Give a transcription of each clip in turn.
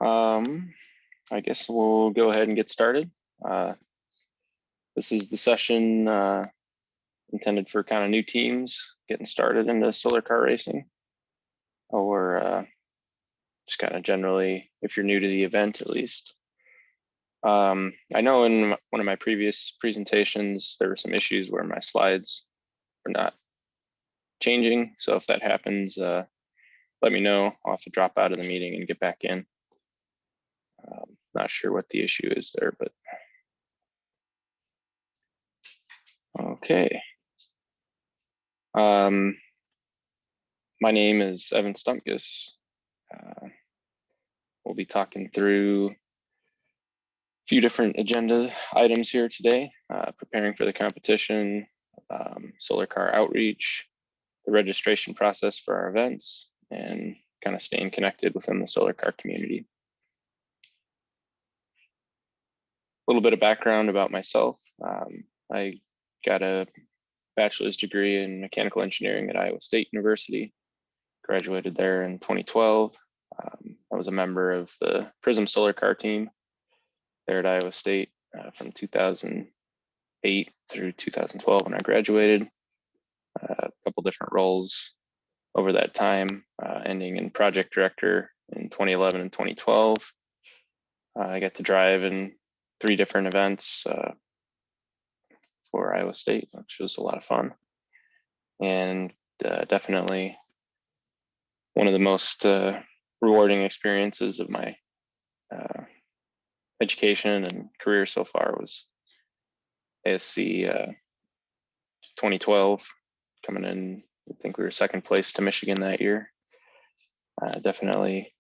I guess we'll go ahead and get started. This is the session intended for kind of new teams getting started into solar car racing, or just kind of generally if you're new to the event at least. I know in one of my previous presentations, there were some issues where my slides are not changing. So if that happens, let me know. I'll have to drop out of the meeting and get back in. Not sure what the issue is there, but okay. My name is Evan Stumpges. We'll be talking through a few different agenda items here today, preparing for the competition, solar car outreach, the registration process for our events, and kind of staying connected within the solar car community. A little bit of background about myself. I got a bachelor's degree in mechanical engineering at Iowa State University, graduated there in 2012. I was a member of the Prism Solar Car team there at Iowa State from 2008 through 2012 when I graduated. A couple different roles over that time, ending in project director in 2011 and 2012. I got to drive in 3 different events for Iowa State, which was a lot of fun. And definitely one of the most rewarding experiences of my education and career so far was ASC 2012, coming in, I think we were 2nd place to Michigan that year. Definitely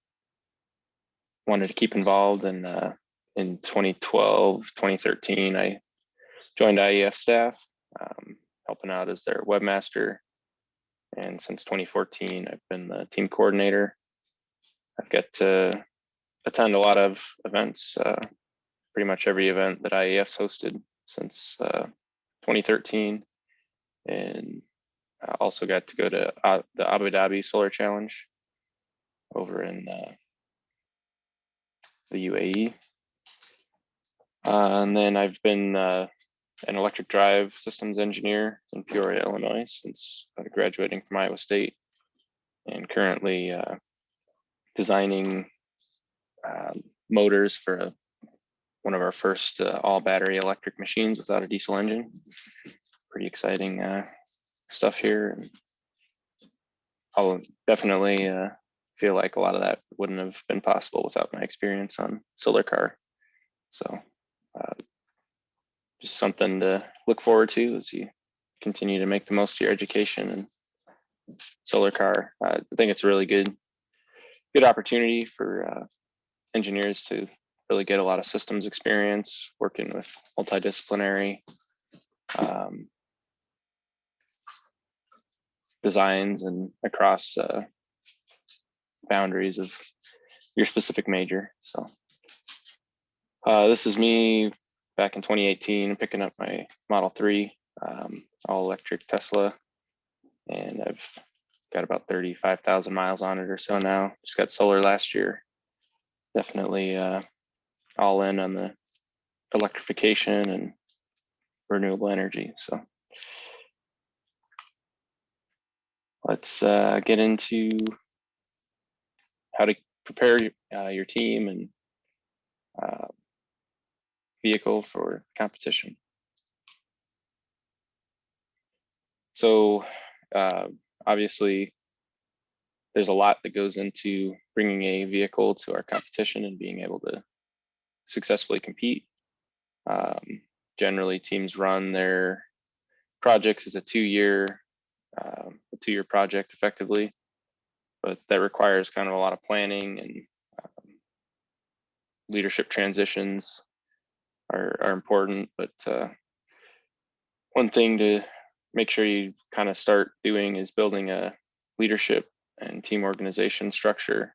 wanted to keep involved, and in 2012, 2013, I joined IEF staff, helping out as their webmaster. And since 2014, I've been the team coordinator. I've got to attend a lot of events, pretty much every event that IEF's hosted since 2013. And I also got to go to the Abu Dhabi Solar Challenge over in the UAE. And then I've been an electric drive systems engineer in Peoria, Illinois since graduating from Iowa State, and currently designing motors for one of our first all battery electric machines without a diesel engine. Pretty exciting stuff here. I'll definitely feel like a lot of that wouldn't have been possible without my experience on solar car. So just something to look forward to as you continue to make the most of your education and solar car. I think it's a really good opportunity for engineers to really get a lot of systems experience working with multidisciplinary designs and across boundaries of your specific major. So this is me back in 2018 picking up my Model 3 all electric Tesla, and I've got about 35,000 miles on it or so now. Just got solar last year. Definitely all in on the electrification and renewable energy. So let's get into how to prepare your team and vehicle for competition. So obviously there's a lot that goes into bringing a vehicle to our competition and being able to successfully compete. Generally teams run their projects as a 2-year project effectively, but that requires kind of a lot of planning, and leadership transitions are important. But one thing to make sure you kind of start doing is building a leadership and team organization structure.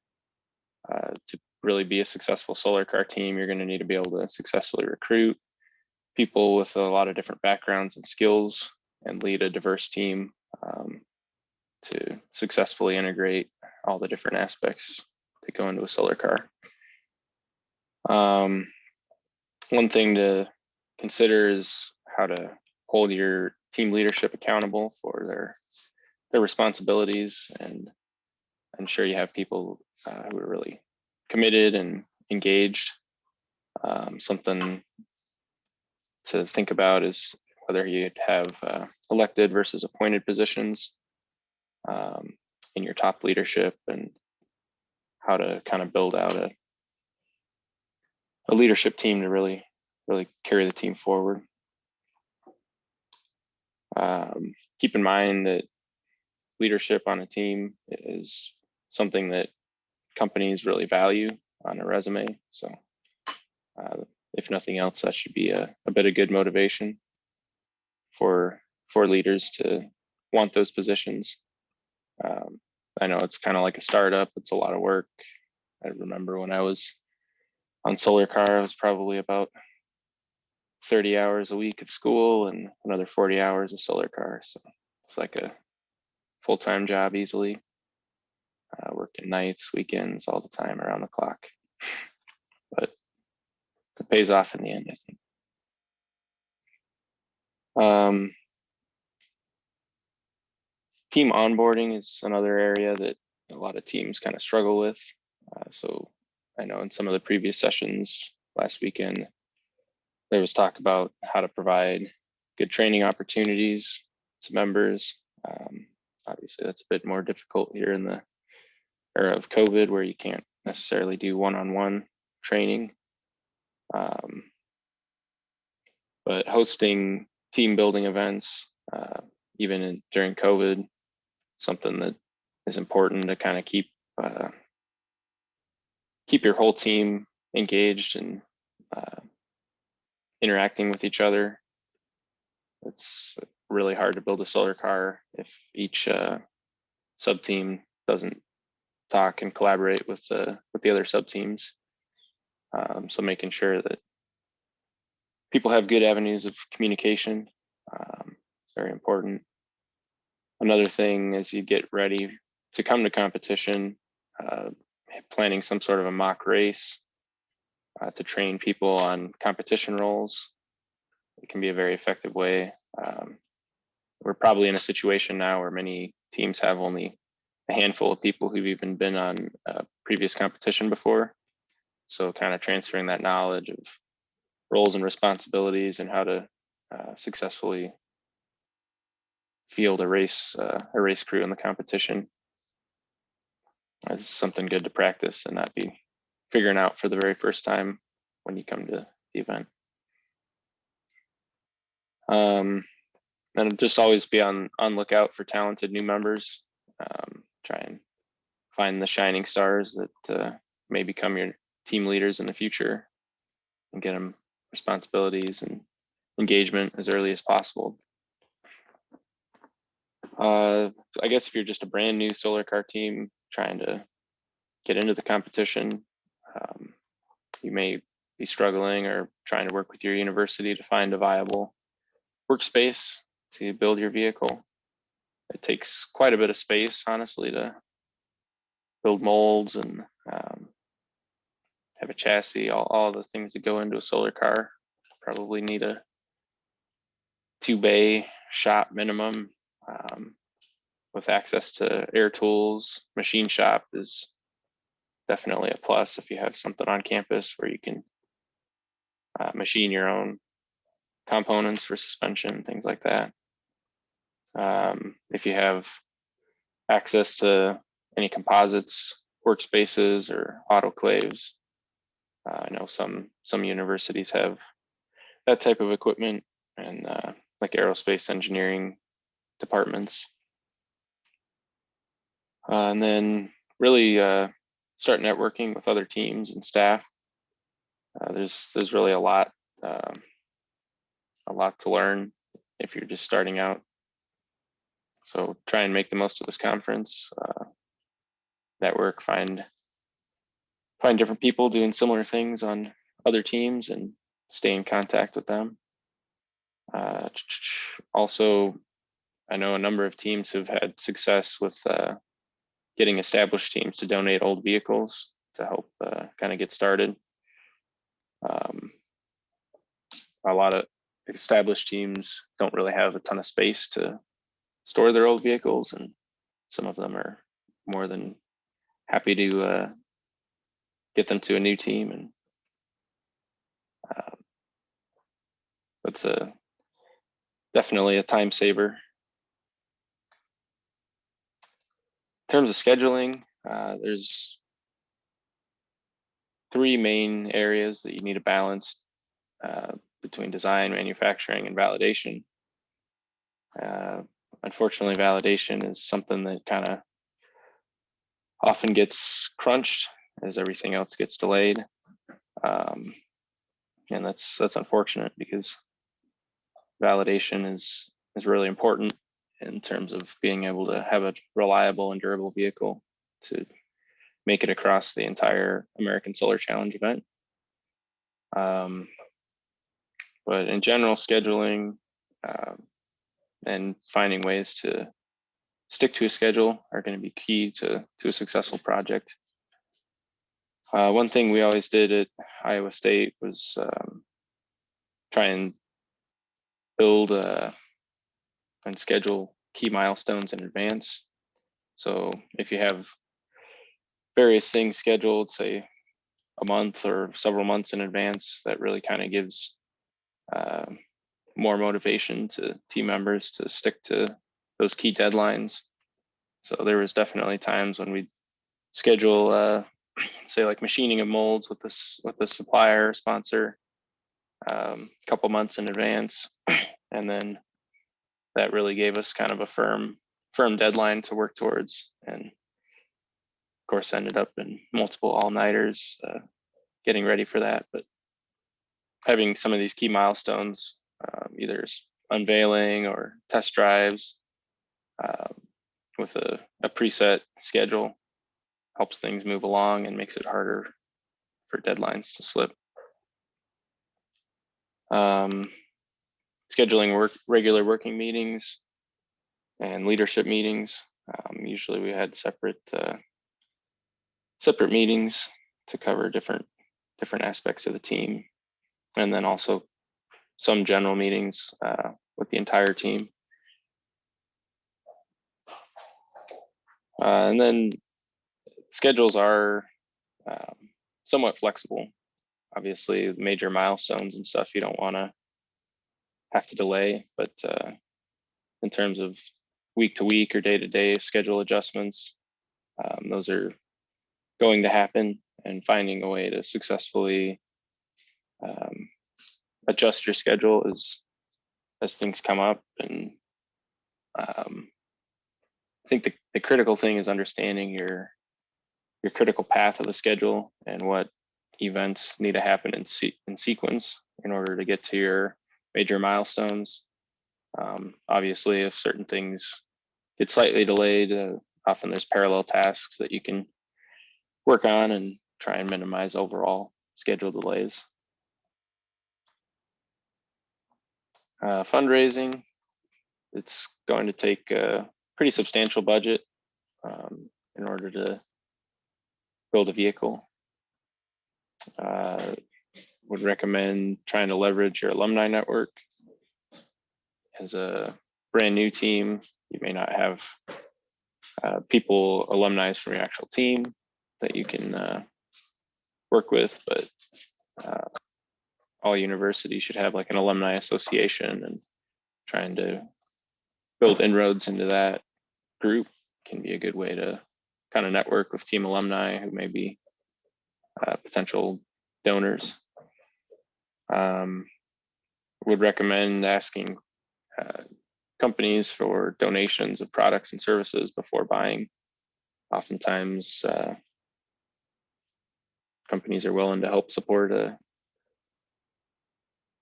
To really be a successful solar car team, you're going to need to be able to successfully recruit people with a lot of different backgrounds and skills and lead a diverse team to successfully integrate all the different aspects that go into a solar car. One thing to consider is how to hold your team leadership accountable for their responsibilities, and ensure you have people who are really committed and engaged. Something to think about is whether you'd have elected versus appointed positions in your top leadership, and how to kind of build out a leadership team to really carry the team forward. Keep in mind that leadership on a team is something that companies really value on a resume. So if nothing else, that should be a bit of good motivation for leaders to want those positions. I know it's kind of like a startup. It's a lot of work. I remember when I was on Solar Car, I was probably about 30 hours a week of school and another 40 hours of Solar Car. So it's like a full-time job easily. Working nights, weekends, all the time, around the clock. But it pays off in the end, I think. Team onboarding is another area that a lot of teams kind of struggle with. So I know in some of the previous sessions last weekend, there was talk about how to provide good training opportunities to members. Obviously, that's a bit more difficult here in the era of COVID, where you can't necessarily do one-on-one training. But hosting team building events, even during COVID, something that is important to kind of keep your whole team engaged and interacting with each other. It's really hard to build a solar car if each sub team doesn't talk and collaborate with the other sub teams. So making sure that people have good avenues of communication is very important. Another thing is you get ready to come to competition, planning some sort of a mock race to train people on competition roles. It can be a very effective way. We're probably in a situation now where many teams have only a handful of people who've even been on previous competition before. So kind of transferring that knowledge of roles and responsibilities and how to successfully field a race crew in the competition is something good to practice and not be figuring out for the very first time when you come to the event. And just always be on lookout for talented new members. Try and find the shining stars that may become your team leaders in the future, and get them responsibilities and engagement as early as possible. I guess if you're just a brand new solar car team trying to get into the competition, you may be struggling or trying to work with your university to find a viable workspace to build your vehicle. It takes quite a bit of space, honestly, to build molds and have a chassis. All the things that go into a solar car probably need a 2-bay shop minimum, with access to air tools. Machine shop is definitely a plus if you have something on campus where you can machine your own components for suspension, things like that. If you have access to any composites, workspaces, or autoclaves, I know some universities have that type of equipment, and like aerospace engineering departments. And then really start networking with other teams and staff. There's really a lot to learn if you're just starting out. So try and make the most of this conference. Network, find different people doing similar things on other teams, and stay in contact with them. Also, I know a number of teams who've had success with getting established teams to donate old vehicles to help kind of get started. A lot of established teams don't really have a ton of space to store their old vehicles, and some of them are more than happy to get them to a new team, and that's definitely a time saver. In terms of scheduling, there's 3 main areas that you need to balance between design, manufacturing, and validation. Unfortunately, validation is something that kind of often gets crunched as everything else gets delayed. And that's unfortunate, because validation is really important in terms of being able to have a reliable and durable vehicle to make it across the entire American Solar Challenge event. But in general, scheduling and finding ways to stick to a schedule are going to be key to a successful project. One thing we always did at Iowa State was try and build and schedule key milestones in advance. So if you have various things scheduled, say a month or several months in advance, that really kind of gives more motivation to team members to stick to those key deadlines. So there was definitely times when we'd schedule say like machining of molds with the supplier or sponsor a couple months in advance, and then that really gave us kind of a firm deadline to work towards, and of course ended up in multiple all-nighters getting ready for that. But having some of these key milestones, either unveiling or test drives with a preset schedule, helps things move along and makes it harder for deadlines to slip. Scheduling regular working meetings and leadership meetings. Usually we had separate meetings to cover different aspects of the team, and then also some general meetings with the entire team. And then schedules are somewhat flexible. Obviously, major milestones and stuff you don't want to have to delay, but in terms of week to week or day to day schedule adjustments, those are going to happen, and finding a way to successfully adjust your schedule as things come up. And I think the critical thing is understanding your critical path of the schedule and what events need to happen in sequence in order to get to your major milestones. Obviously, if certain things get slightly delayed, often there's parallel tasks that you can work on and try and minimize overall schedule delays. Fundraising, it's going to take a pretty substantial budget in order to build a vehicle. Would recommend trying to leverage your alumni network. As a brand new team, you may not have alumni from your actual team that you can work with, but all universities should have like an alumni association, and trying to build inroads into that group can be a good way to kind of network with team alumni who may be potential donors. Would recommend asking companies for donations of products and services before buying. Oftentimes, companies are willing to help support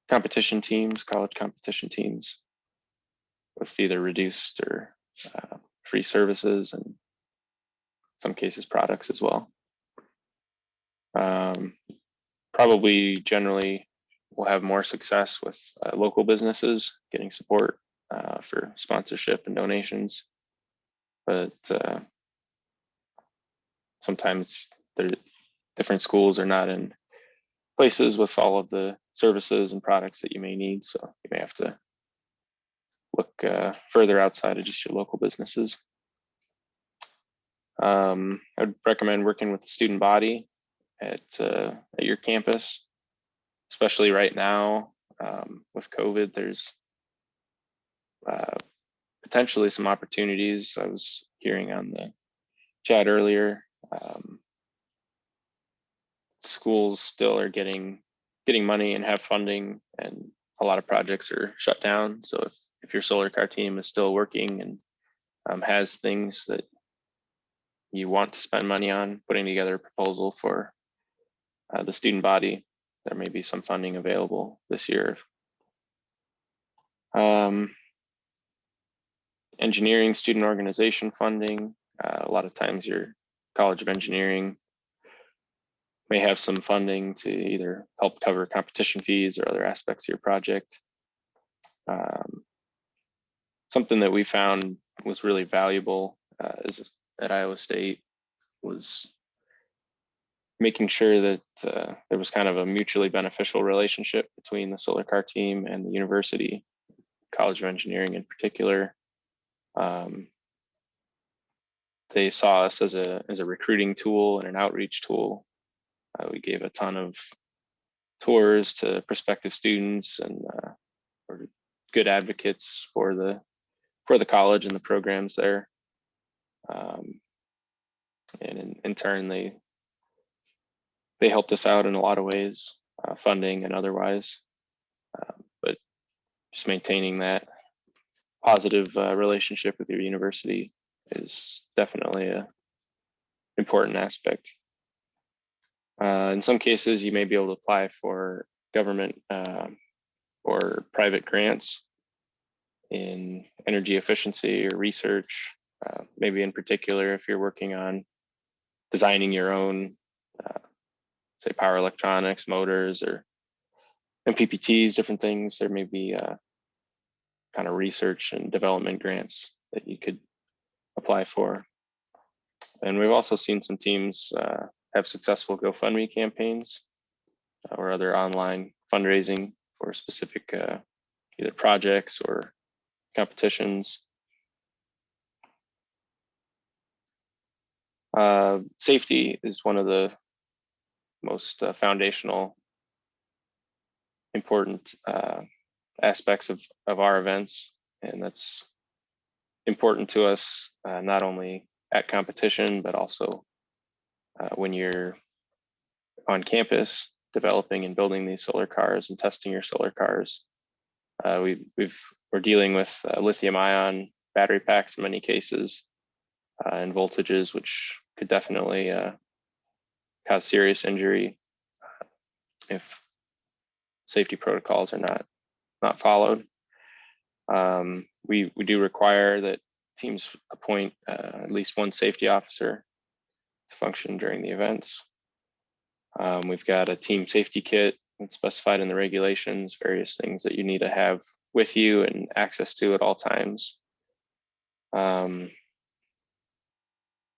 competition teams, college competition teams, with either reduced or free services, and in some cases products as well. Probably generally we'll have more success with local businesses getting support for sponsorship and donations, but sometimes different schools are not in places with all of the services and products that you may need. So you may have to look further outside of just your local businesses. I'd recommend working with the student body at your campus, especially right now with COVID. There's potentially some opportunities. I was hearing on the chat earlier. Schools still are getting money and have funding, and a lot of projects are shut down. So if your solar car team is still working and has things that you want to spend money on, putting together a proposal for the student body, there may be some funding available this year. Engineering student organization funding. A lot of times your College of Engineering may have some funding to either help cover competition fees or other aspects of your project. Something that we found was really valuable is at Iowa State was making sure that there was kind of a mutually beneficial relationship between the solar car team and the university, College of Engineering in particular. They saw us as a recruiting tool and an outreach tool. We gave a ton of tours to prospective students and were good advocates for the college and the programs there. And in turn, they helped us out in a lot of ways, funding and otherwise. But just maintaining that positive relationship with your university is definitely an important aspect. In some cases, you may be able to apply for government or private grants in energy efficiency or research, maybe in particular if you're working on designing your own, say, power electronics, motors, or MPPTs, different things. There may be kind of research and development grants that you could apply for. And we've also seen some teams have successful GoFundMe campaigns or other online fundraising for specific either projects or competitions. Safety is one of the most foundational, important aspects of our events, and that's important to us not only at competition, but also when you're on campus developing and building these solar cars and testing your solar cars. We're dealing with lithium ion battery packs in many cases and voltages, which could definitely cause serious injury if safety protocols are not followed. We do require that teams appoint at least one safety officer to function during the events. We've got a team safety kit that's specified in the regulations, various things that you need to have with you and access to at all times.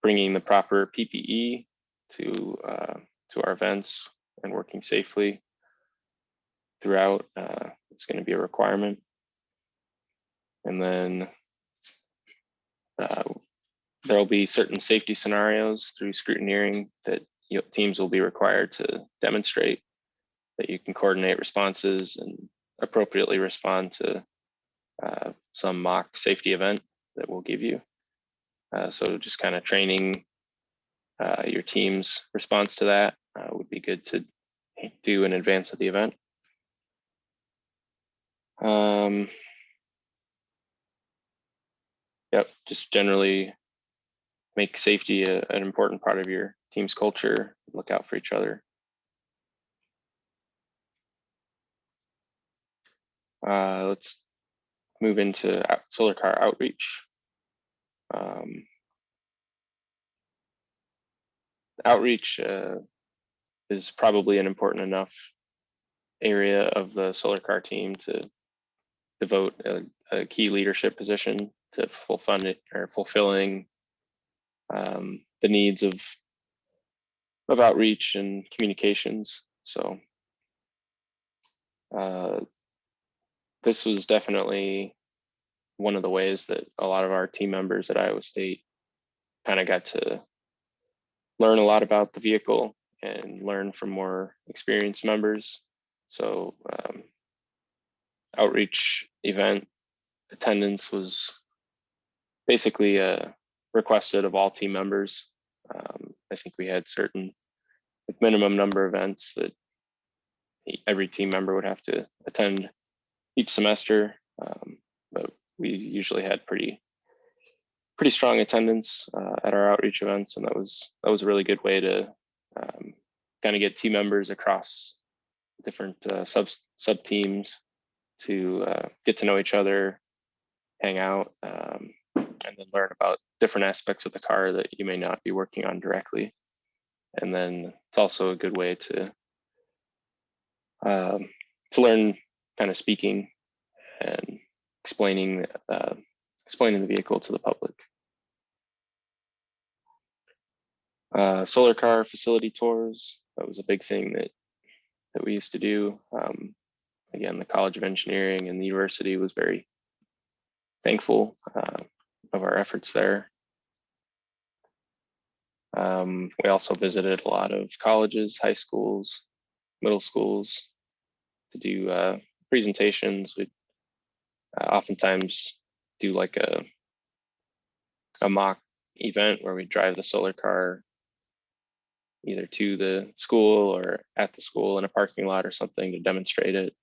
Bringing the proper PPE to our events and working safely throughout, it's going to be a requirement. And then there will be certain safety scenarios through scrutineering that teams will be required to demonstrate that you can coordinate responses and appropriately respond to some mock safety event that we'll give you. So just kind of training your team's response to that would be good to do in advance of the event. Yep, just generally make safety an important part of your team's culture. Look out for each other. Let's move into solar car outreach. Outreach is probably an important enough area of the solar car team to devote a key leadership position to fulfilling the needs of outreach and communications. So This was definitely one of the ways that a lot of our team members at Iowa State kind of got to learn a lot about the vehicle and learn from more experienced members. So outreach event attendance was basically requested of all team members. I think we had certain minimum number of events that every team member would have to attend each semester, but we usually had pretty strong attendance at our outreach events, and that was a really good way to kind of get team members across different sub teams to get to know each other, hang out, and then learn about different aspects of the car that you may not be working on directly. And then it's also a good way to learn kind of speaking and explaining the vehicle to the public. Solar car facility tours, that was a big thing that we used to do. Again, the College of Engineering and the university was very thankful of our efforts there. We also visited a lot of colleges, high schools, middle schools to do presentations. We'd oftentimes do like a mock event where we drive the solar car either to the school or at the school in a parking lot or something to demonstrate it.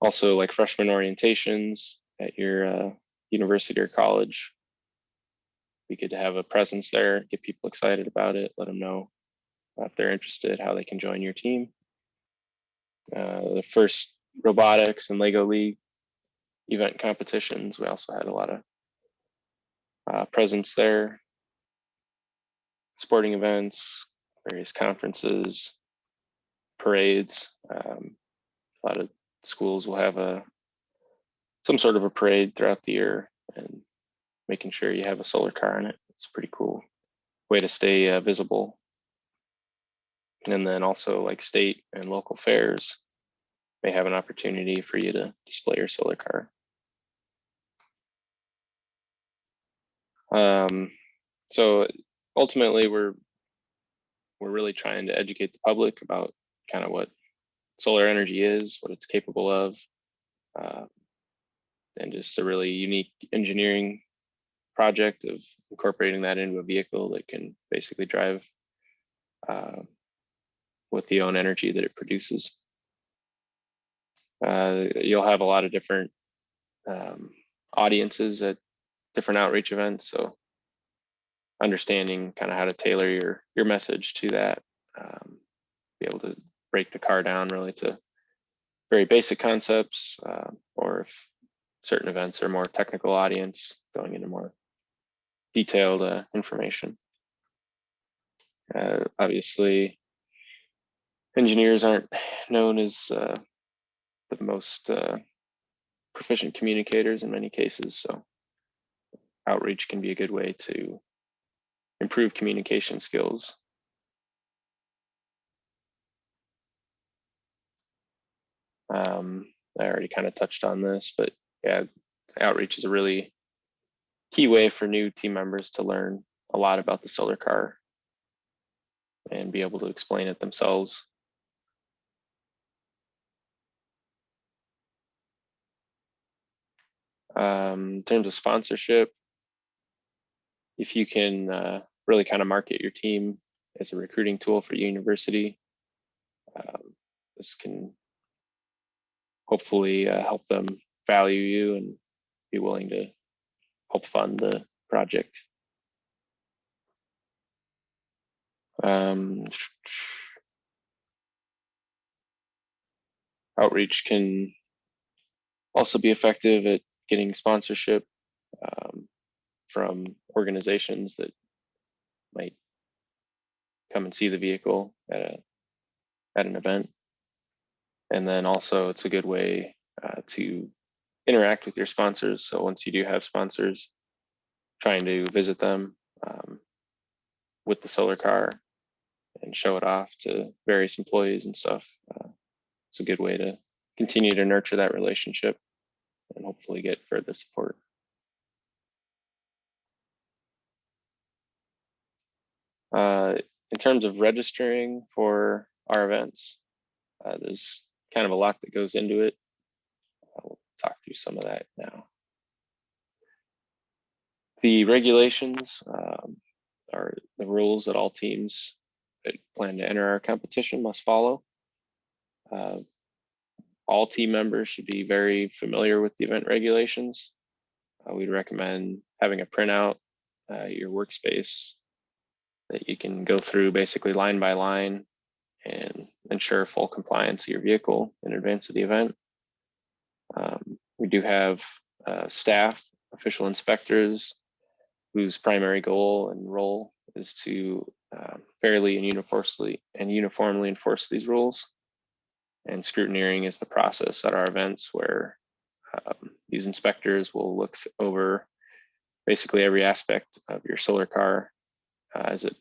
Also, like freshman orientations at your university or college, we could have a presence there, get people excited about it, let them know if they're interested, how they can join your team. The first robotics and Lego League event competitions, we also had a lot of presence there. Sporting events, various conferences, parades. A lot of schools will have some sort of a parade throughout the year, and making sure you have a solar car in it. It's a pretty cool way to stay visible. And then also like state and local fairs may have an opportunity for you to display your solar car. So ultimately, we're really trying to educate the public about kind of what solar energy is, what it's capable of, and just a really unique engineering project of incorporating that into a vehicle that can basically drive with the own energy that it produces. You'll have a lot of different audiences at different outreach events, so understanding kind of how to tailor your message to that, be able to break the car down really to very basic concepts, or if certain events are more technical audience, going into more detailed information. Obviously, engineers aren't known as the most proficient communicators in many cases, so outreach can be a good way to improve communication skills. I already kind of touched on this, but yeah, outreach is a really key way for new team members to learn a lot about the solar car and be able to explain it themselves. In terms of sponsorship, if you can really kind of market your team as a recruiting tool for your university, this can hopefully help them value you and be willing to help fund the project. Outreach can also be effective at getting sponsorship from organizations that might come and see the vehicle at an event. And then also it's a good way to interact with your sponsors. So once you do have sponsors, trying to visit them with the solar car and show it off to various employees and stuff. It's a good way to continue to nurture that relationship and hopefully get further support. In terms of registering for our events, there's kind of a lot that goes into it. I'll talk through some of that now. The regulations are the rules that all teams that plan to enter our competition must follow. All team members should be very familiar with the event regulations. We'd recommend having a printout at your workspace that you can go through basically line by line and ensure full compliance of your vehicle in advance of the event. We do have staff, official inspectors, whose primary goal and role is to fairly and uniformly enforce these rules. And scrutineering is the process at our events where these inspectors will look over basically every aspect of your solar car as it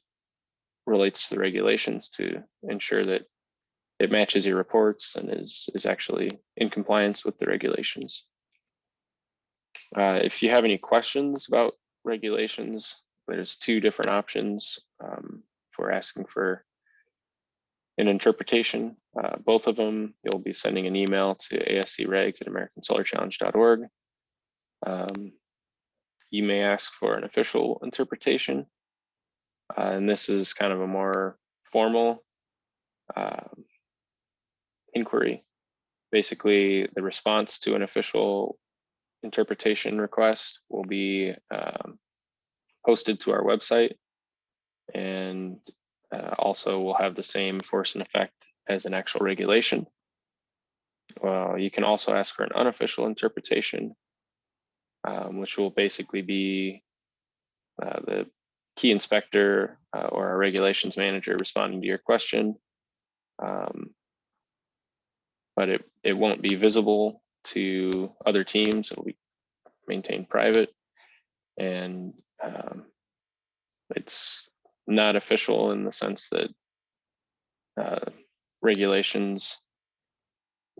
relates to the regulations to ensure that it matches your reports and is actually in compliance with the regulations. If you have any questions about regulations, there's two different options for asking for an interpretation. Both of them, you'll be sending an email to ascregs@americansolarchallenge.org. You may ask for an official interpretation, and this is kind of a more formal inquiry. Basically, the response to an official interpretation request will be posted to our website, and also will have the same force and effect as an actual regulation. You can also ask for an unofficial interpretation, which will basically be the key inspector or our regulations manager responding to your question. But it won't be visible to other teams. It'll be maintained private, and it's not official in the sense that regulations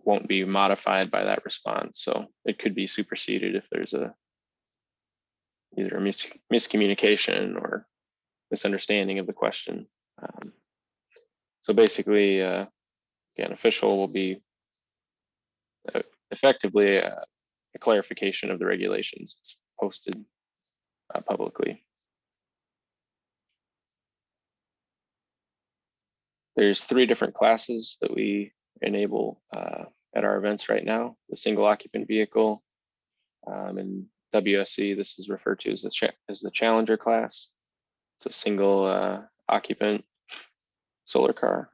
won't be modified by that response. So it could be superseded if there's either a miscommunication or misunderstanding of the question. So basically, again, official will be effectively a clarification of the regulations. It's posted publicly. There's 3 different classes that we enable at our events right now. The single occupant vehicle, in WSC, this is referred to as the Challenger class. It's a single occupant solar car.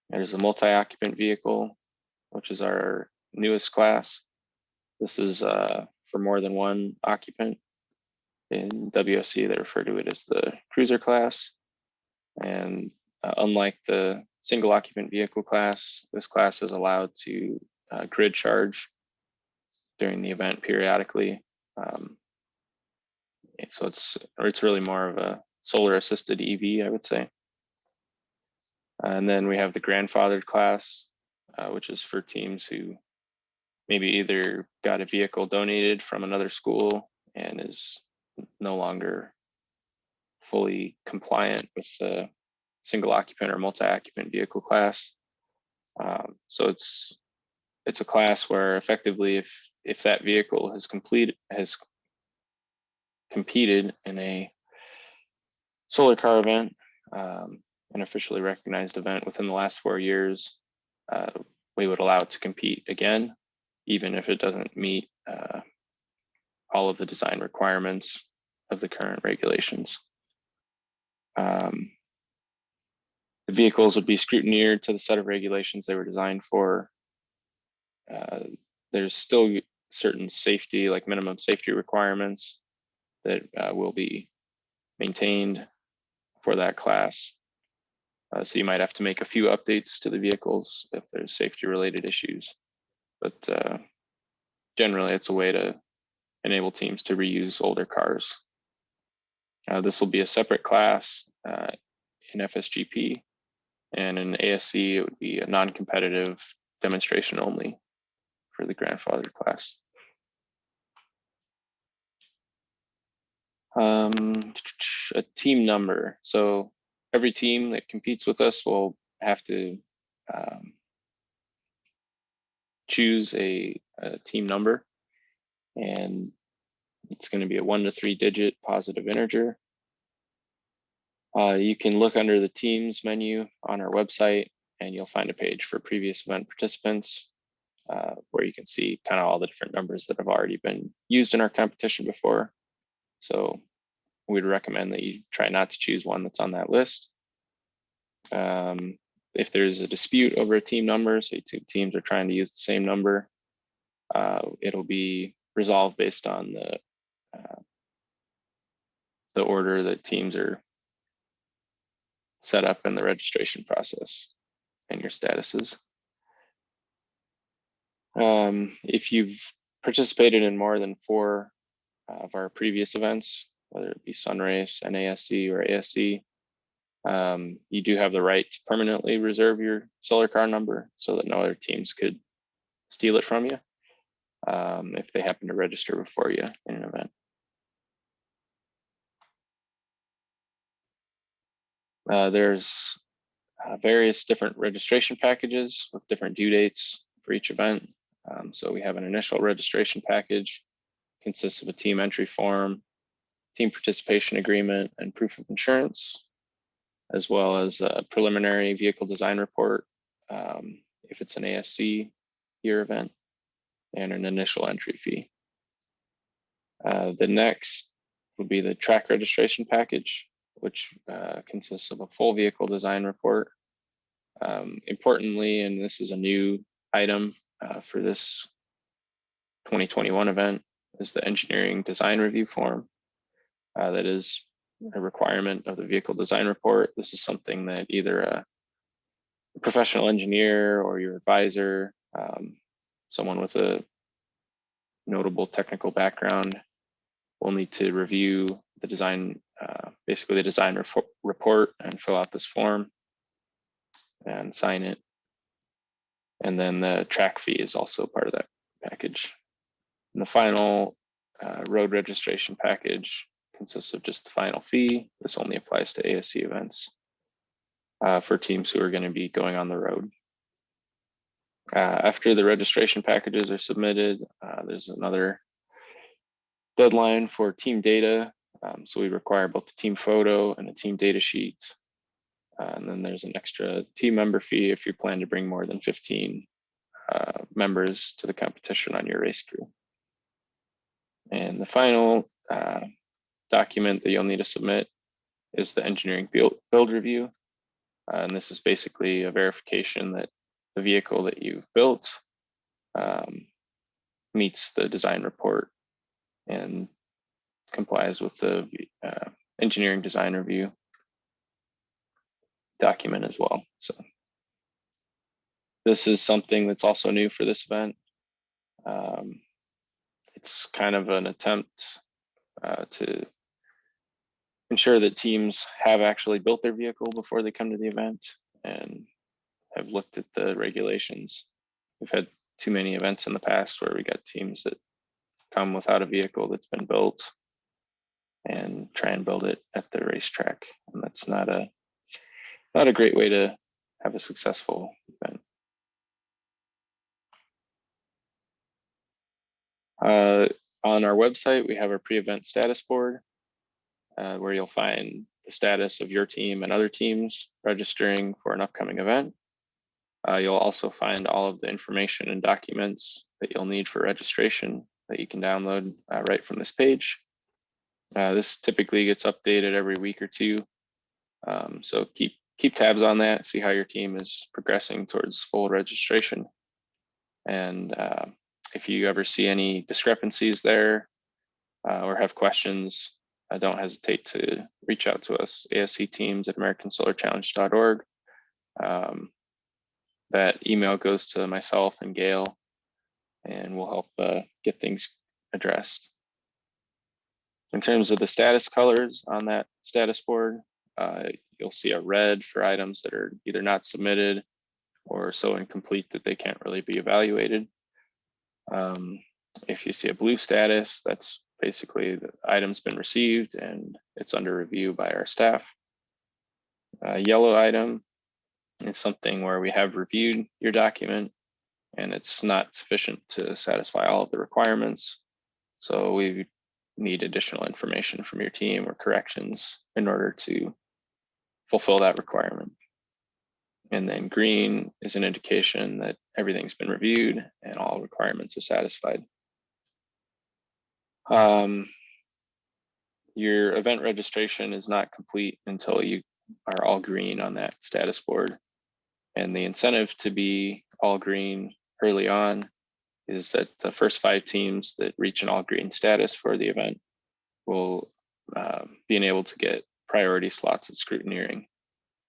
There's a multi-occupant vehicle, which is our newest class. This is for more than one occupant. In WSC, they refer to it as the cruiser class. And unlike the single occupant vehicle class, this class is allowed to grid charge during the event periodically. So it's really more of a solar assisted EV, I would say. And then we have the grandfathered class, which is for teams who maybe either got a vehicle donated from another school and is no longer fully compliant with the single occupant or multi-occupant vehicle class. So it's a class where effectively if that vehicle has competed in a solar car event, an officially recognized event within the last 4 years, we would allow it to compete again, even if it doesn't meet all of the design requirements of the current regulations. The vehicles would be scrutineered to the set of regulations they were designed for. There's still certain safety, like minimum safety requirements that will be maintained for that class. So you might have to make a few updates to the vehicles if there's safety related issues. But generally, it's a way to enable teams to reuse older cars. This will be a separate class in FSGP, and in ASC, it would be a non-competitive demonstration only for the grandfather class. A team number. So every team that competes with us will have to choose a team number, and it's going to be a 1 to 3 digit positive integer. You can look under the teams menu on our website, and you'll find a page for previous event participants where you can see kind of all the different numbers that have already been used in our competition before. So we'd recommend that you try not to choose one that's on that list. If there's a dispute over a team number, so two teams are trying to use the same number, it'll be resolved based on the order that teams are set up in the registration process and your statuses. If you've participated in more than 4 of our previous events, whether it be Sunrace, NASC, or ASC, you do have the right to permanently reserve your solar car number so that no other teams could steal it from you if they happen to register before you in an event. There's various different registration packages with different due dates for each event. So we have an initial registration package, consists of a team entry form, team participation agreement, and proof of insurance, as well as a preliminary vehicle design report if it's an ASC year event, and an initial entry fee. The next would be the track registration package, which consists of a full vehicle design report. Importantly, and this is a new item for this 2021 event, is the engineering design review form. That is a requirement of the vehicle design report. This is something that either a professional engineer or your advisor, someone with a notable technical background, will need to review the design, basically the design report, and fill out this form and sign it. And then the track fee is also part of that package. And the final road registration package consists of just the final fee. This only applies to ASC events for teams who are going to be going on the road. After the registration packages are submitted, there's another deadline for team data. So we require both a team photo and a team data sheet. And then there's an extra team member fee if you plan to bring more than 15 members to the competition on your race crew. And the final document that you'll need to submit is the engineering build review. And this is basically a verification that the vehicle that you've built meets the design report and complies with the engineering design review document as well. So this is something that's also new for this event. It's kind of an attempt to ensure that teams have actually built their vehicle before they come to the event and have looked at the regulations. We've had too many events in the past where we got teams that come without a vehicle that's been built and try and build it at the racetrack, and that's not a great way to have a successful event. On our website, we have our pre-event status board where you'll find the status of your team and other teams registering for an upcoming event. You'll also find all of the information and documents that you'll need for registration that you can download right from this page. This typically gets updated every week or two. So keep tabs on that, see how your team is progressing towards full registration. And if you ever see any discrepancies there or have questions, don't hesitate to reach out to us, ASC teams at americansolarchallenge.org. That email goes to myself and Gail, and we'll help get things addressed. In terms of the status colors on that status board, you'll see a red for items that are either not submitted or so incomplete that they can't really be evaluated. If you see a blue status, that's basically the item's been received and it's under review by our staff. A yellow item is something where we have reviewed your document and it's not sufficient to satisfy all of the requirements. So we need additional information from your team or corrections in order to fulfill that requirement. And then green is an indication that everything's been reviewed and all requirements are satisfied. Your event registration is not complete until you are all green on that status board. And the incentive to be all green early on is that the first 5 teams that reach an all green status for the event will be able to get priority slots at scrutineering.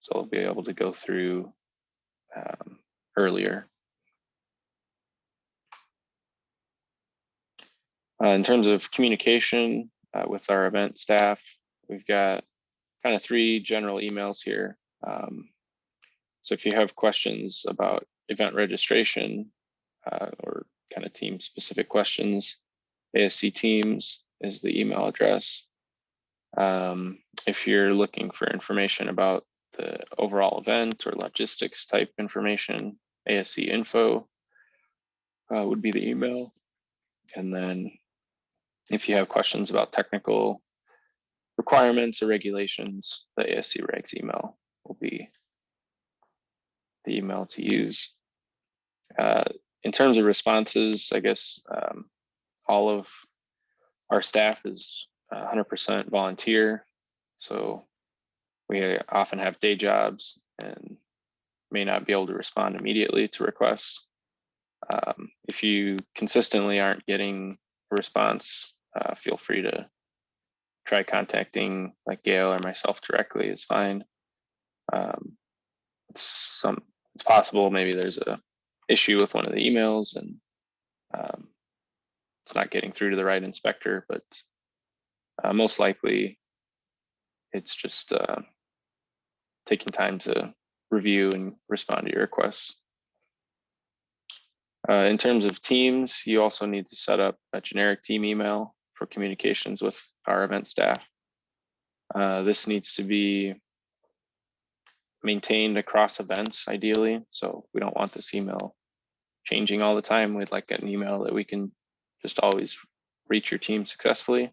So they'll be able to go through earlier. In terms of communication with our event staff, we've got kind of 3 general emails here. So if you have questions about event registration or kind of team specific questions, ASC Teams is the email address. If you're looking for information about the overall event or logistics type information, ASC Info would be the email. And then if you have questions about technical requirements or regulations, the ASC Regs email will be the email to use. In terms of responses, I guess all of our staff is 100% volunteer. So we often have day jobs and may not be able to respond immediately to requests. If you consistently aren't getting a response, feel free to try contacting like Gail or myself directly is fine. It's possible maybe there's a issue with one of the emails and it's not getting through to the right inspector, but most likely it's just taking time to review and respond to your requests. In terms of teams, you also need to set up a generic team email for communications with our event staff. This needs to be maintained across events, ideally. So we don't want this email changing all the time. We'd like an email that we can just always reach your team successfully.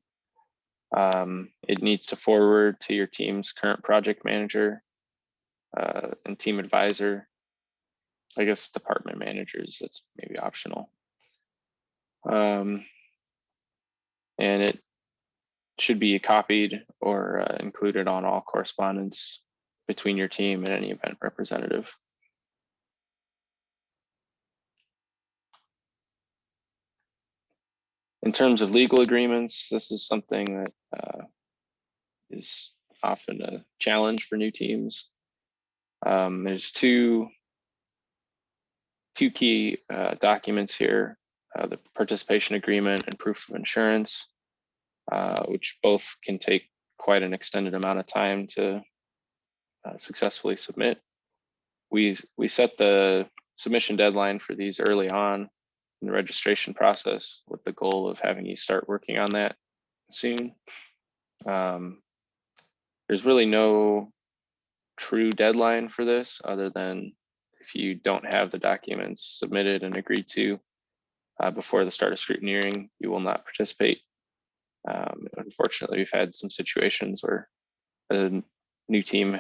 It needs to forward to your team's current project manager and team advisor. I guess department managers, that's maybe optional. And it should be copied or included on all correspondence between your team and any event representative. In terms of legal agreements, this is something that is often a challenge for new teams. There's two key documents here, the participation agreement and proof of insurance, which both can take quite an extended amount of time to successfully submit. We set the submission deadline for these early on in the registration process with the goal of having you start working on that soon. There's really no true deadline for this other than if you don't have the documents submitted and agreed to before the start of scrutineering, you will not participate. Unfortunately, we've had some situations where a new team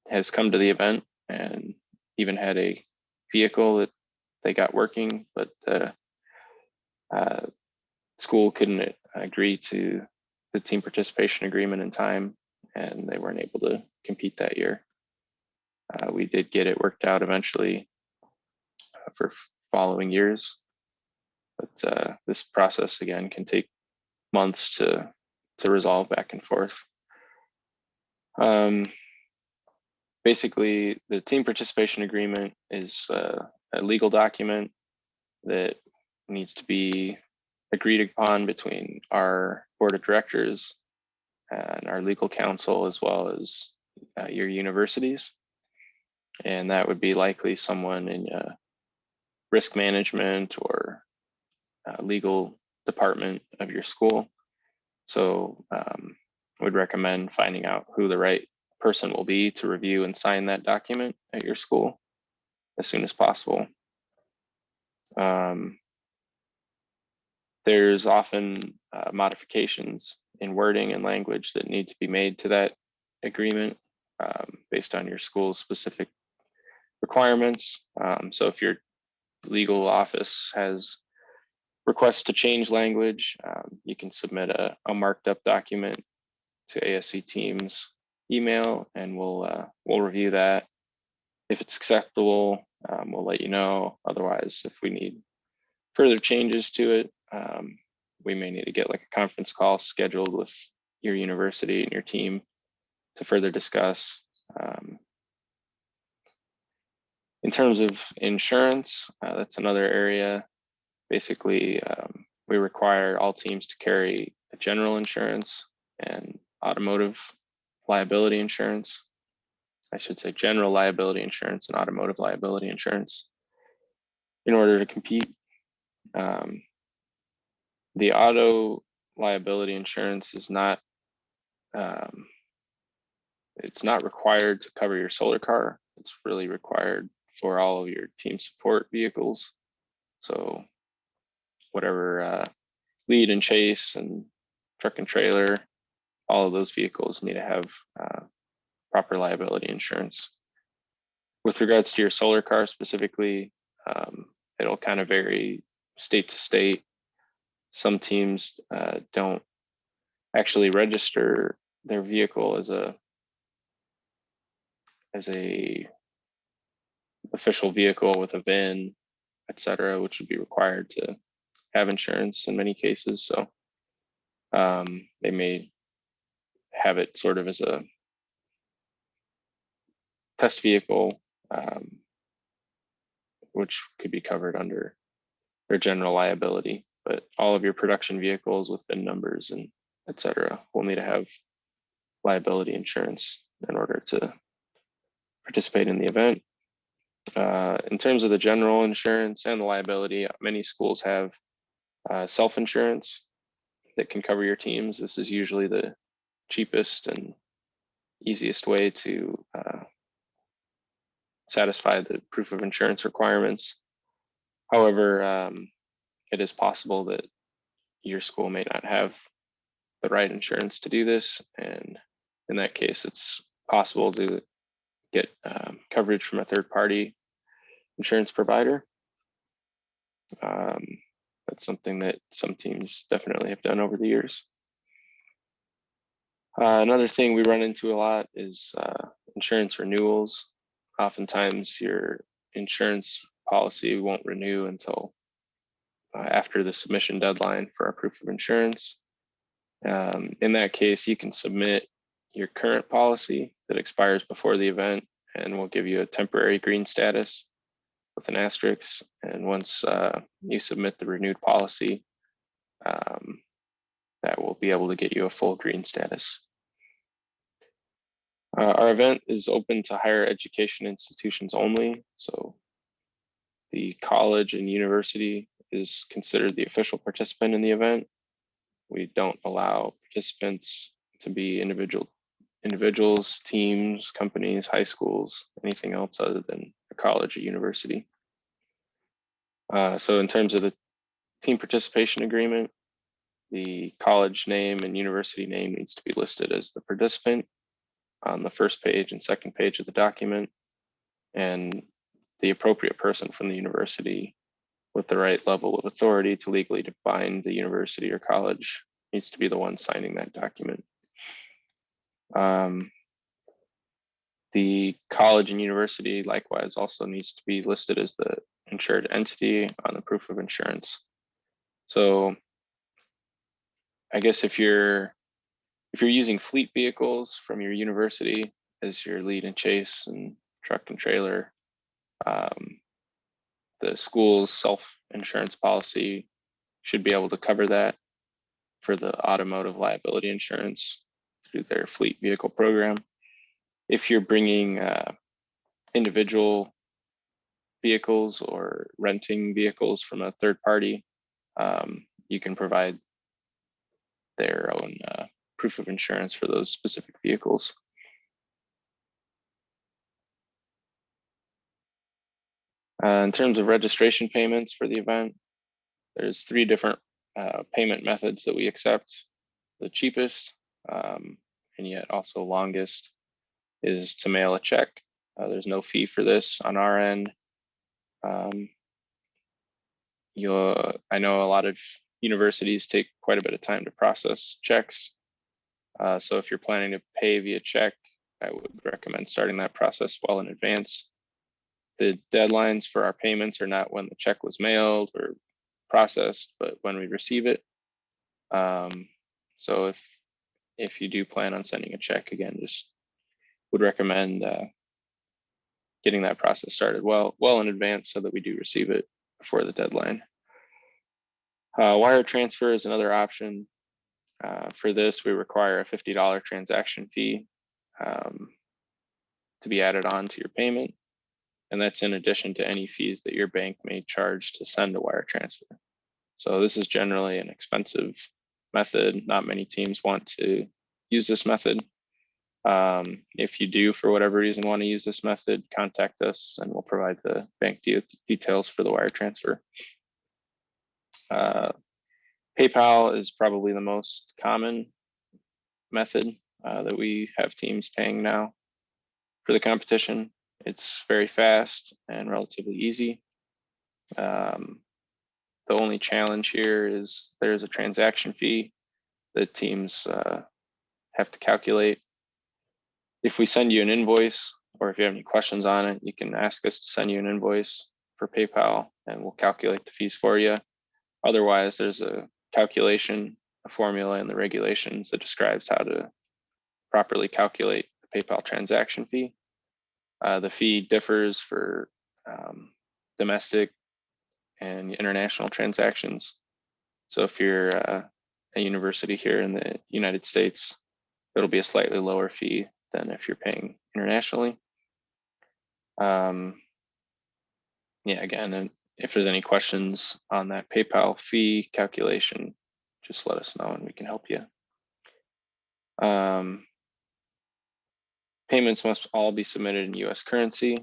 has come to the event and even had a vehicle that they got working, but the school couldn't agree to the team participation agreement in time, and they weren't able to compete that year. We did get it worked out eventually for following years, but this process again can take months to resolve back and forth. Basically, the team participation agreement is a legal document that needs to be agreed upon between our board of directors and our legal counsel, as well as your universities. And that would be likely someone in risk management or legal department of your school. So we'd recommend finding out who the right person will be to review and sign that document at your school as soon as possible. There's often modifications in wording and language that need to be made to that agreement based on your school's specific requirements. So if your legal office has requests to change language, you can submit a marked up document to ASC team's email, and we'll review that. If it's acceptable, we'll let you know. Otherwise, if we need further changes to it, we may need to get like a conference call scheduled with your university and your team to further discuss. In terms of insurance, that's another area. Basically, we require all teams to carry a general insurance and automotive liability insurance. I should say general liability insurance and automotive liability insurance in order to compete. The auto liability insurance is not, it's not required to cover your solar car. It's really required for all of your team support vehicles. So whatever lead and chase and truck and trailer, all of those vehicles need to have proper liability insurance. With regards to your solar car specifically, it'll kind of vary state to state. Some teams don't actually register their vehicle as a official vehicle with a VIN, etc., which would be required to have insurance in many cases. So they may have it sort of as a test vehicle, which could be covered under their general liability. But all of your production vehicles with VIN numbers and etc. will need to have liability insurance in order to participate in the event. In terms of the general insurance and the liability, many schools have self-insurance that can cover your teams. This is usually the cheapest and easiest way to satisfy the proof of insurance requirements. However, it is possible that your school may not have the right insurance to do this, and in that case, it's possible to get coverage from a third-party insurance provider. That's something that some teams definitely have done over the years. Another thing we run into a lot is insurance renewals. Oftentimes your insurance policy won't renew until after the submission deadline for our proof of insurance. In that case, you can submit your current policy that expires before the event, and we'll give you a temporary green status with an asterisk. And once you submit the renewed policy, that will be able to get you a full green status. Our event is open to higher education institutions only. So the college and university is considered the official participant in the event. We don't allow participants to be individuals, teams, companies, high schools, anything else other than a college or university. So in terms of the team participation agreement, the college name and university name needs to be listed as the participant on the first page and second page of the document, and the appropriate person from the university with the right level of authority to legally bind the university or college needs to be the one signing that document. The college and university likewise also needs to be listed as the insured entity on the proof of insurance. So I guess if you're using fleet vehicles from your university as your lead and chase and truck and trailer, the school's self-insurance policy should be able to cover that for the automotive liability insurance. through their fleet vehicle program. If you're bringing individual vehicles or renting vehicles from a third party, you can provide their own proof of insurance for those specific vehicles. In terms of registration payments for the event, there's 3 different payment methods that we accept. The cheapest and yet also longest is to mail a check. There's no fee for this on our end. I know a lot of universities take quite a bit of time to process checks. So if you're planning to pay via check, I would recommend starting that process well in advance. The deadlines for our payments are not when the check was mailed or processed, but when we receive it. So if you do plan on sending a check, again, just would recommend getting that process started well in advance so that we do receive it before the deadline. Wire transfer is another option. For this, we require a $50 transaction fee to be added on to your payment. And that's in addition to any fees that your bank may charge to send a wire transfer. So this is generally an expensive method. Not many teams want to use this method. If you do, for whatever reason, want to use this method, contact us and we'll provide the bank details for the wire transfer. PayPal is probably the most common method that we have teams paying now for the competition. It's very fast and relatively easy. The only challenge here is there's a transaction fee that teams have to calculate. If we send you an invoice, or if you have any questions on it, you can ask us to send you an invoice for PayPal and we'll calculate the fees for you. Otherwise, there's a calculation, a formula in the regulations that describes how to properly calculate the PayPal transaction fee. The fee differs for domestic and international transactions. So if you're a university here in the United States, it'll be a slightly lower fee than if you're paying internationally. Yeah, again, and if there's any questions on that PayPal fee calculation, just let us know and we can help you. Payments must all be submitted in US currency.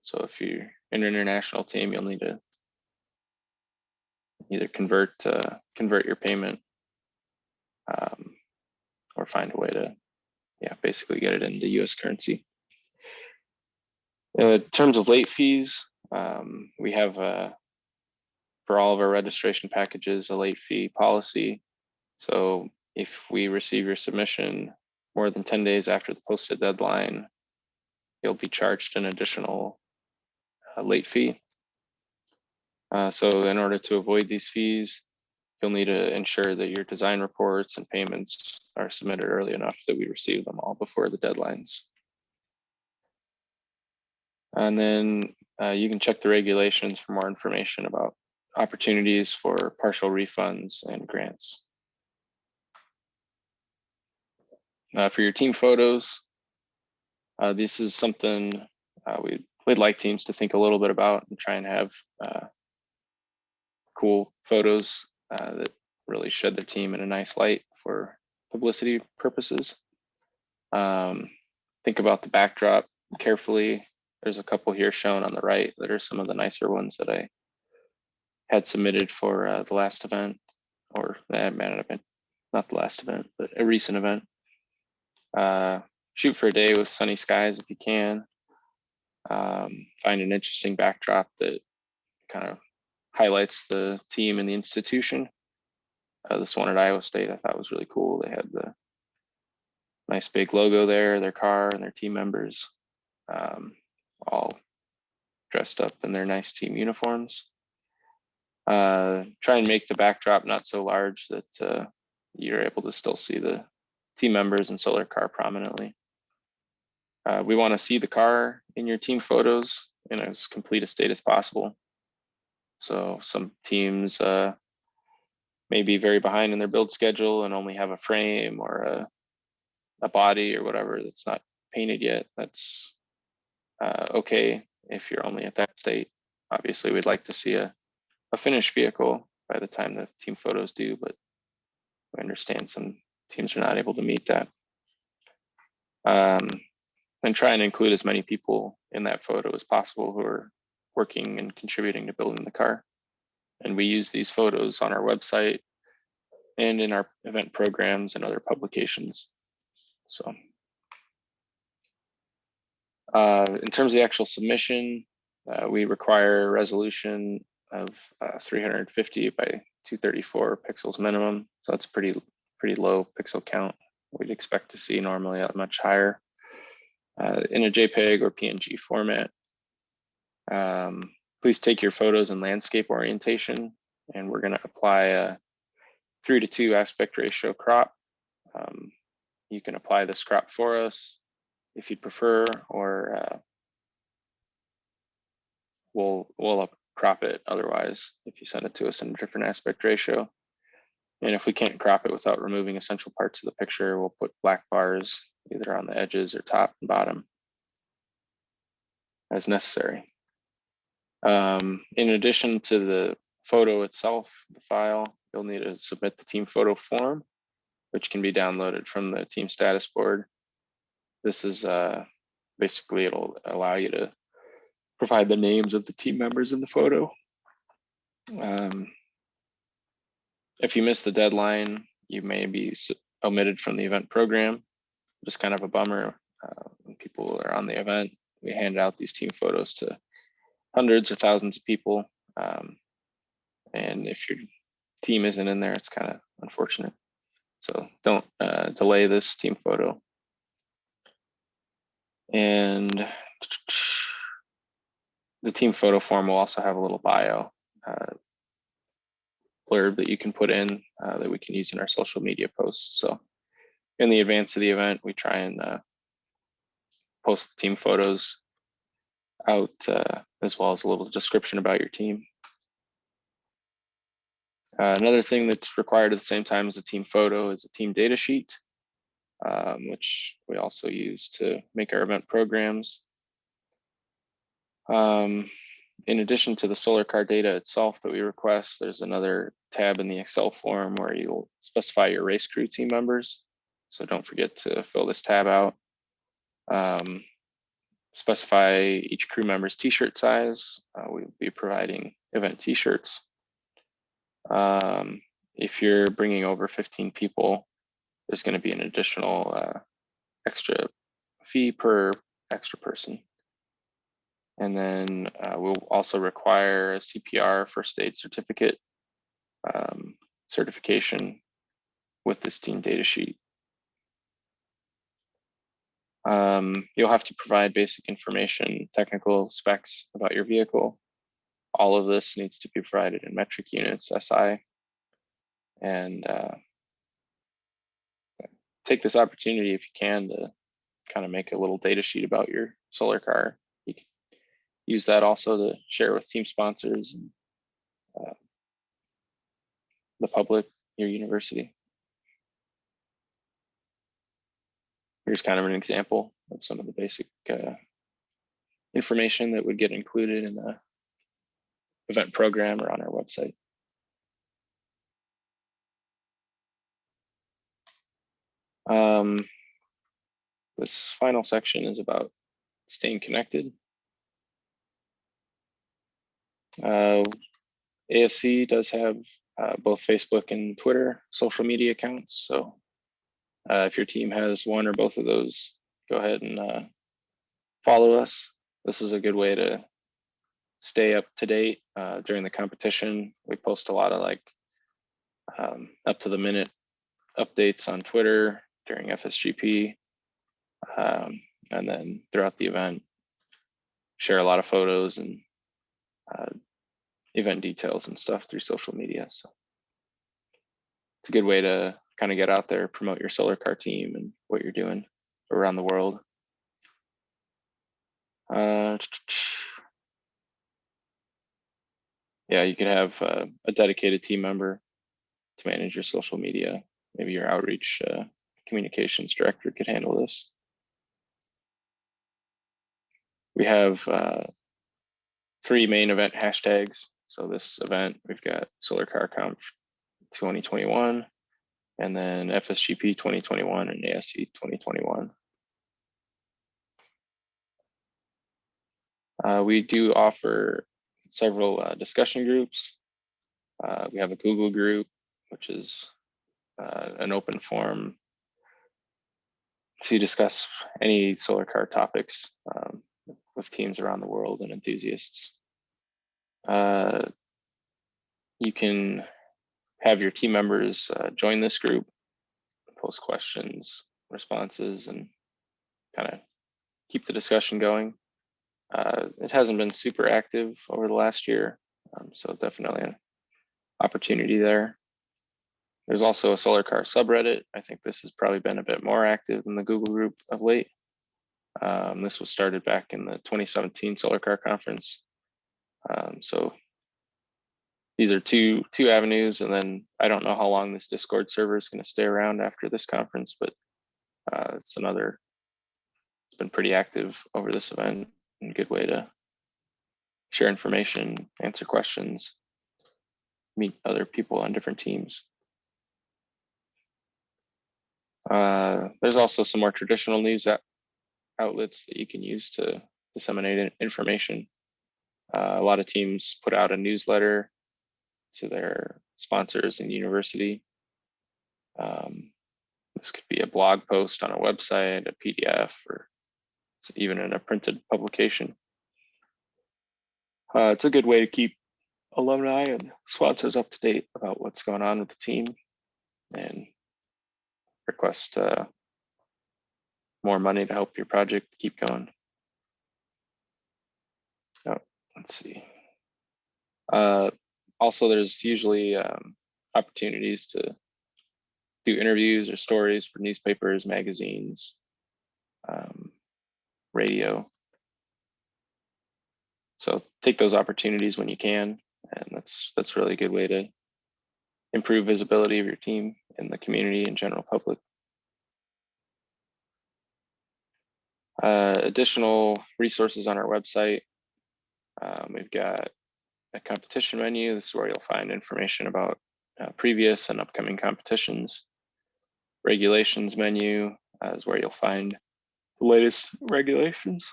So if you're an international team, you'll need to either convert your payment or find a way to, basically get it into US currency. In terms of late fees, we have for all of our registration packages a late fee policy. So if we receive your submission more than 10 days after the posted deadline, you'll be charged an additional late fee. So in order to avoid these fees, you'll need to ensure that your design reports and payments are submitted early enough that we receive them all before the deadlines. And then you can check the regulations for more information about opportunities for partial refunds and grants. For your team photos, this is something we'd like teams to think a little bit about and try and have cool photos that really shed their team in a nice light for publicity purposes. Think about the backdrop carefully. There's a couple here shown on the right that are some of the nicer ones that I had submitted for the last event, or not the last event, but a recent event. Shoot for a day with sunny skies if you can. Find an interesting backdrop that kind of highlights the team and the institution. This one at Iowa State I thought was really cool. They had the nice big logo there, their car and their team members, all dressed up in their nice team uniforms. Try and make the backdrop not so large that you're able to still see the team members and Solar Car prominently. We want to see the car in your team photos in as complete a state as possible. So some teams may be very behind in their build schedule and only have a frame or a body or whatever that's not painted yet, that's okay if you're only at that state. Obviously, we'd like to see a finished vehicle by the time the team photos do, but we understand some teams are not able to meet that. And try and include as many people in that photo as possible who are working and contributing to building the car. And we use these photos on our website and in our event programs and other publications. So in terms of the actual submission, we require a resolution of 350 by 234 pixels minimum. So that's pretty low pixel count. We'd expect to see normally a much higher in a JPEG or PNG format. Please take your photos in landscape orientation, and we're going to apply a 3:2 aspect ratio crop. You can apply this crop for us if you prefer, or we'll crop it otherwise if you send it to us in a different aspect ratio. And if we can't crop it without removing essential parts of the picture, we'll put black bars either on the edges or top and bottom as necessary. In addition to the photo itself, the file, you'll need to submit the team photo form, which can be downloaded from the team status board. This is basically, it'll allow you to provide the names of the team members in the photo. If you miss the deadline, you may be omitted from the event program. Just kind of a bummer. When people are on the event, we hand out these team photos to hundreds or thousands of people. And if your team isn't in there, it's kind of unfortunate. So don't delay this team photo. And the team photo form will also have a little bio blurb that you can put in that we can use in our social media posts. So in the advance of the event, we try and post the team photos out as well as a little description about your team. Another thing that's required at the same time as a team photo is a team data sheet, which we also use to make our event programs. In addition to the solar car data itself that we request, there's another tab in the Excel form where you'll specify your race crew team members. So don't forget to fill this tab out. Specify each crew member's t-shirt size. We'll be providing event t-shirts. If you're bringing over 15 people, there's going to be an additional extra fee per extra person. And then we'll also require a CPR first aid certificate certification with this team data sheet. You'll have to provide basic information, technical specs about your vehicle. All of this needs to be provided in metric units, SI. And take this opportunity if you can to kind of make a little data sheet about your solar car. You can use that also to share with team sponsors and the public, your university. Here's kind of an example of some of the basic information that would get included in the event program or on our website. This final section is about staying connected. ASC does have both Facebook and Twitter social media accounts. So if your team has one or both of those, go ahead and follow us. This is a good way to stay up to date during the competition. We post a lot of like up to the minute updates on Twitter during FSGP. And then throughout the event, share a lot of photos and event details and stuff through social media. So it's a good way to kind of get out there, promote your solar car team and what you're doing around the world. Yeah, you could have a dedicated team member to manage your social media. Maybe your outreach communications director could handle this. We have 3 main event hashtags. So this event, we've got Solar Car Conf 2021, and then FSGP 2021 and ASC 2021. We do offer several discussion groups. We have a Google group, which is an open forum to discuss any solar car topics with teams around the world and enthusiasts. You can have your team members join this group, post questions, responses, and kind of keep the discussion going. It hasn't been super active over the last year, so definitely an opportunity there. There's also a solar car subreddit. I think this has probably been a bit more active than the Google group of late. This was started back in the 2017 Solar Car Conference. So these are two avenues, and then I don't know how long this Discord server is going to stay around after this conference, but it's been pretty active over this event and a good way to share information, answer questions, meet other people on different teams. There's also some more traditional news outlets that you can use to disseminate information. A lot of teams put out a newsletter to their sponsors and university. This could be a blog post on a website, a PDF, or even in a printed publication. It's a good way to keep alumni and sponsors up to date about what's going on with the team and request more money to help your project keep going. Oh, let's see. Also, there's usually opportunities to do interviews or stories for newspapers, magazines, radio. So take those opportunities when you can, and that's really a good way to improve visibility of your team in the community and general public. Additional resources on our website. We've got a competition menu. This is where you'll find information about previous and upcoming competitions. Regulations menu is where you'll find the latest regulations,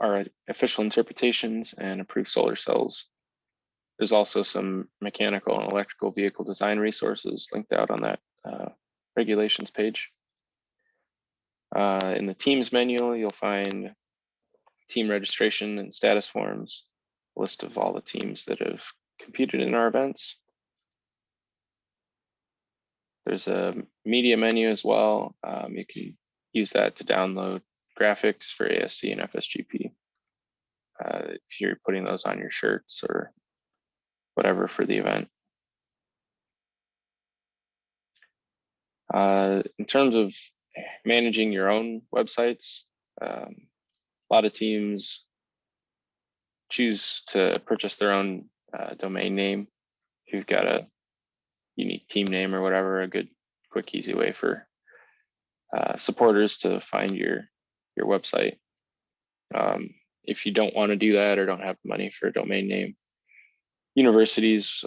our official interpretations, and approved solar cells. There's also some mechanical and electrical vehicle design resources linked out on that regulations page. In the teams menu, you'll find team registration and status forms, a list of all the teams that have competed in our events. There's a media menu as well. You can use that to download graphics for ASC and FSGP. If you're putting those on your shirts or whatever for the event. In terms of managing your own websites, a lot of teams choose to purchase their own domain name. If you've got a unique team name or whatever, a good, quick, easy way for supporters to find your website. If you don't want to do that or don't have money for a domain name, universities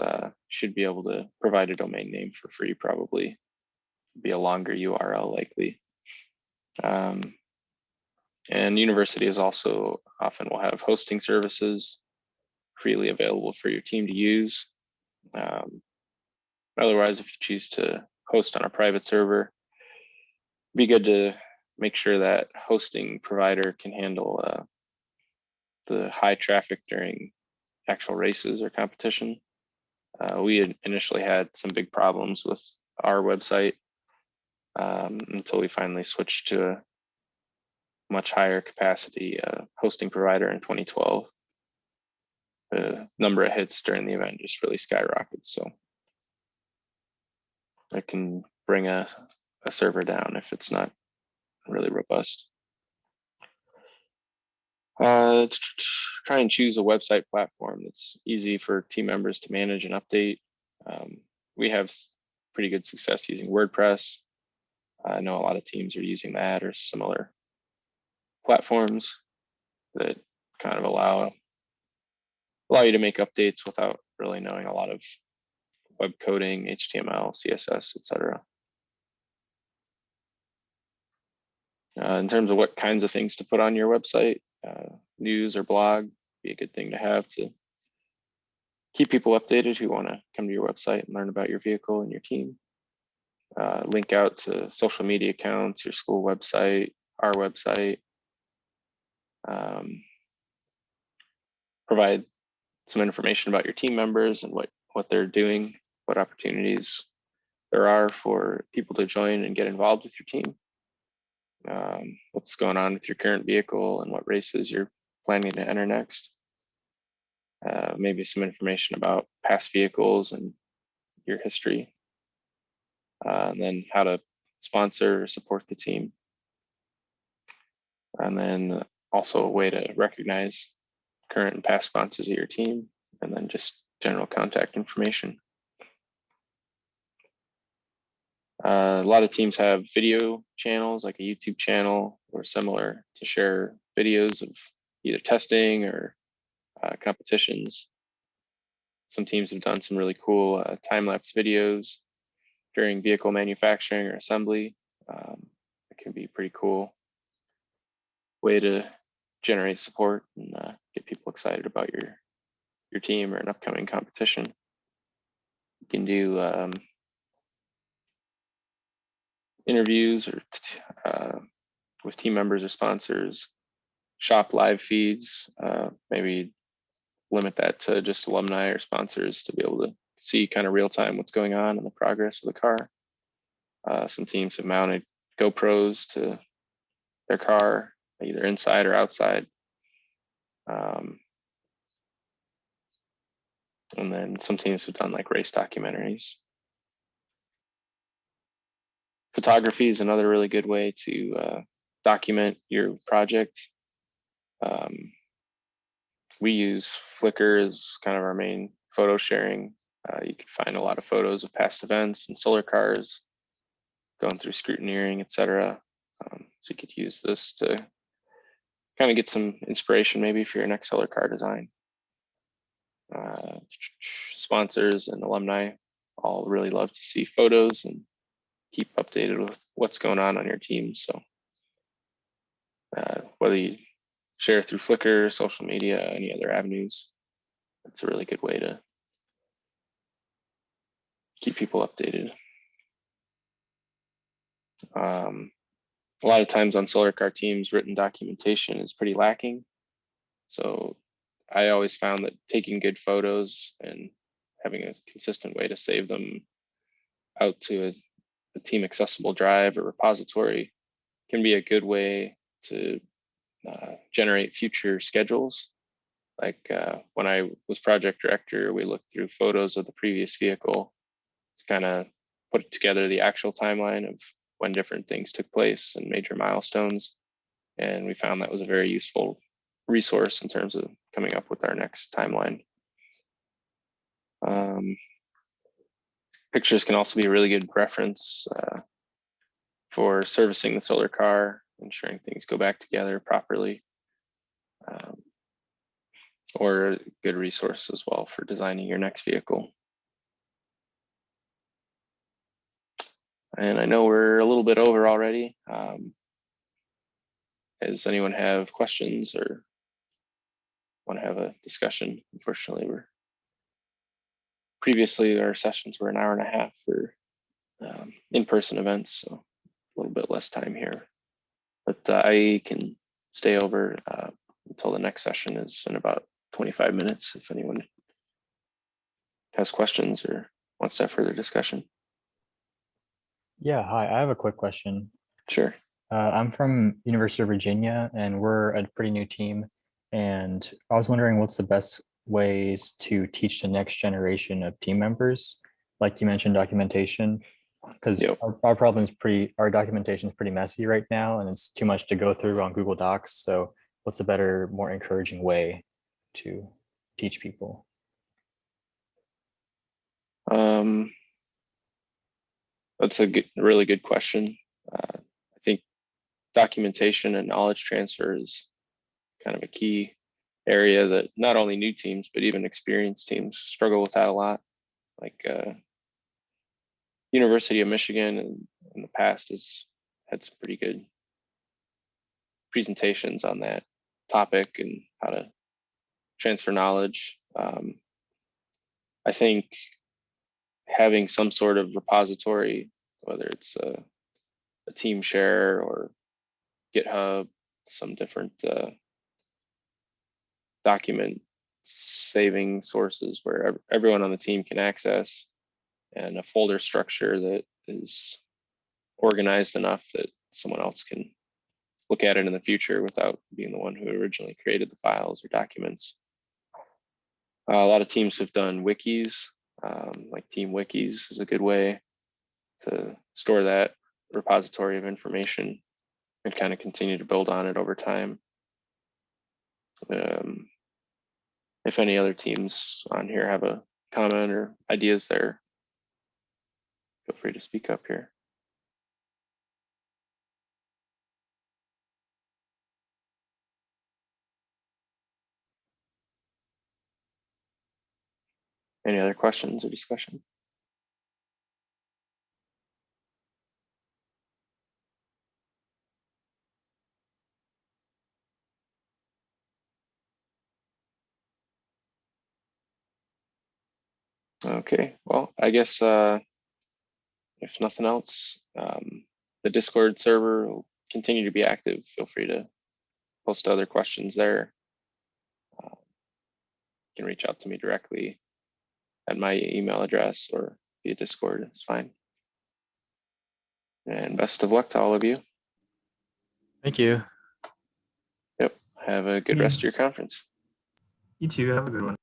should be able to provide a domain name for free, probably. Be a longer URL likely. And universities also often will have hosting services freely available for your team to use. Otherwise, if you choose to host on a private server, it'd be good to make sure that hosting provider can handle the high traffic during actual races or competition. We had initially had some big problems with our website until we finally switched to a much higher capacity hosting provider in 2012. The number of hits during the event just really skyrocketed. So it can bring a server down if it's not really robust. Try and choose a website platform that's easy for team members to manage and update. we have pretty good success using WordPress. I know a lot of teams are using that or similar platforms that kind of allow you to make updates without really knowing a lot of web coding, HTML, CSS, etc. In terms of what kinds of things to put on your website, news or blog be a good thing to have to keep people updated who want to come to your website and learn about your vehicle and your team. Link out to social media accounts, your school website, our website. Provide some information about your team members and what they're doing, what opportunities there are for people to join and get involved with your team. What's going on with your current vehicle and what races you're planning to enter next. Maybe some information about past vehicles and your history. And then how to sponsor or support the team. And then also a way to recognize current and past sponsors of your team, and then just general contact information. A lot of teams have video channels, like a YouTube channel or similar, to share videos of either testing or competitions. Some teams have done some really cool time-lapse videos during vehicle manufacturing or assembly. It can be pretty cool way to generate support and get people excited about your team or an upcoming competition. You can do interviews or with team members or sponsors, shop live feeds, maybe limit that to just alumni or sponsors to be able to see kind of real time what's going on and the progress of the car. Some teams have mounted GoPros to their car, either inside or outside. And then some teams have done like race documentaries. Photography is another really good way to document your project. We use Flickr as kind of our main photo sharing. You can find a lot of photos of past events and solar cars, going through scrutineering, etc. So you could use this to kind of get some inspiration maybe for your next solar car design. Sponsors and alumni all really love to see photos and keep updated with what's going on your team. So whether you share through Flickr, social media, any other avenues, that's a really good way to keep people updated. A lot of times on solar car teams, written documentation is pretty lacking. So I always found that taking good photos and having a consistent way to save them out to a team accessible drive or repository can be a good way to generate future schedules. Like when I was project director, we looked through photos of the previous vehicle to kind of put together the actual timeline of when different things took place and major milestones. And we found that was a very useful resource in terms of coming up with our next timeline. Pictures can also be a really good reference for servicing the solar car, ensuring things go back together properly, or a good resource as well for designing your next vehicle. And I know we're a little bit over already. Does anyone have questions or want to have a discussion? Unfortunately, previously our sessions were an hour and a half for in-person events, so a little bit less time here. But I can stay over until the next session is in about 25 minutes if anyone has questions or wants to have further discussion. Yeah, hi, I have a quick question. Sure. I'm from University of Virginia and we're a pretty new team. And I was wondering what's the best ways to teach the next generation of team members? Like you mentioned, documentation, because Yep. our documentation is pretty messy right now and it's too much to go through on Google Docs. So what's a better, more encouraging way to teach people? That's a really good question. I think documentation and knowledge transfer is kind of a key area that not only new teams, but even experienced teams struggle with that a lot. Like University of Michigan in the past has had some pretty good presentations on that topic and how to transfer knowledge. I think having some sort of repository, whether it's a team share or GitHub, some different document saving sources where everyone on the team can access, and a folder structure that is organized enough that someone else can look at it in the future without being the one who originally created the files or documents. A lot of teams have done wikis, like team wikis is a good way to store that repository of information and kind of continue to build on it over time. If any other teams on here have a comment or ideas there, feel free to speak up here. Any other questions or discussion? Okay, well, I guess if nothing else, the Discord server will continue to be active. Feel free to post other questions there. You can reach out to me directly at my email address or via Discord, it's fine. And best of luck to all of you. Thank you. Yep, have a good rest of your conference. You too. Have a good one.